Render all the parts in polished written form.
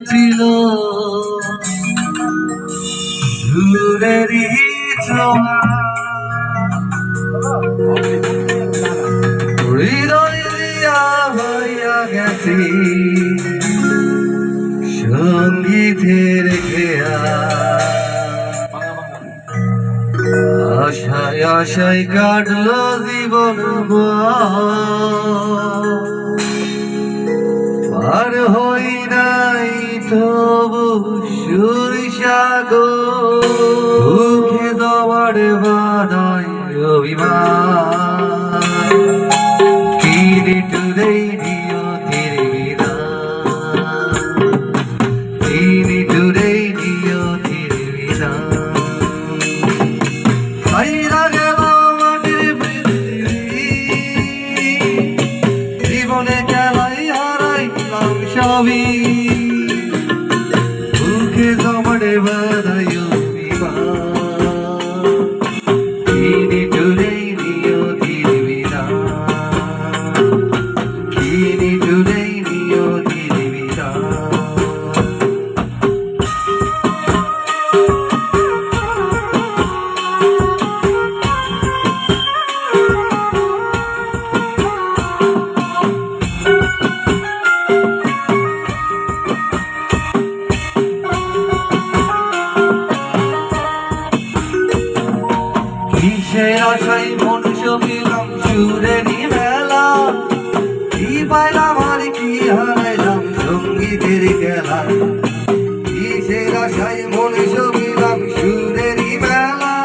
ছিল দূরেরই ছোঁয়া হৃদয় দিয়া হইয়া গেছি সঙ্গীতের খেয়া আশায় আশায় কাটলো জীবন আর হই নাই তবু সুরসাগর মুখে তোমার বাধায় অভিমান তীরে টুরেই দিও তীরে বিদান তীরে টুরেই দিও তীরে বিদান ছাইরা গেলাম মাটির পৃথিবী জীবনে খেলাই হারাইলাম সবই মুখে তোমার বাধায় কিসের আশায় মনুষ্য পেলাম সুরেরই মেলা কি পাইলাম আর কি হারাইলাম সঙ্গীতের খেলা কিসের আশায় মনুষ্য পেলাম সুরেরই মেলা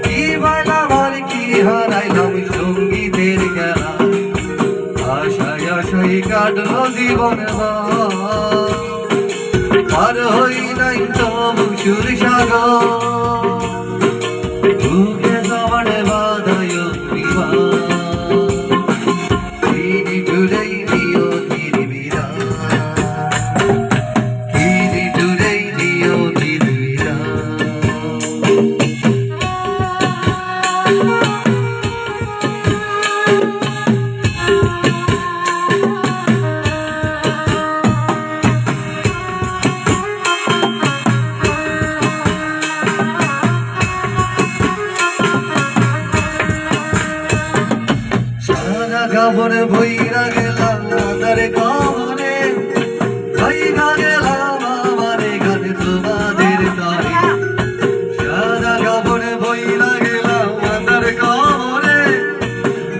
কি পাইলাম আর কি হারাইলাম সঙ্গীতের খেলা আশায় আশায় কাটলো জীবন আর হই নাই তবু সুরসাগর মুখে তোমার বাধায় তিনি টুরেই দিও তীর বিরান তিনি টুরেই দিও তীর বিরান কাপড়ে বইরা গেলাম আধার কবরে বইরা গেলাম আমার ঘরে তোমাদের তরে সাদা কাপড়ে বইরা গেলাম আধার কবরে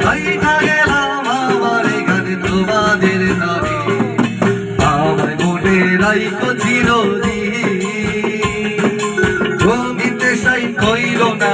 বইরা গেলাম আমার ঘরে তোমাদের তরে আমার মনে রাইখো চিরদিন জমিতে সাই কইল না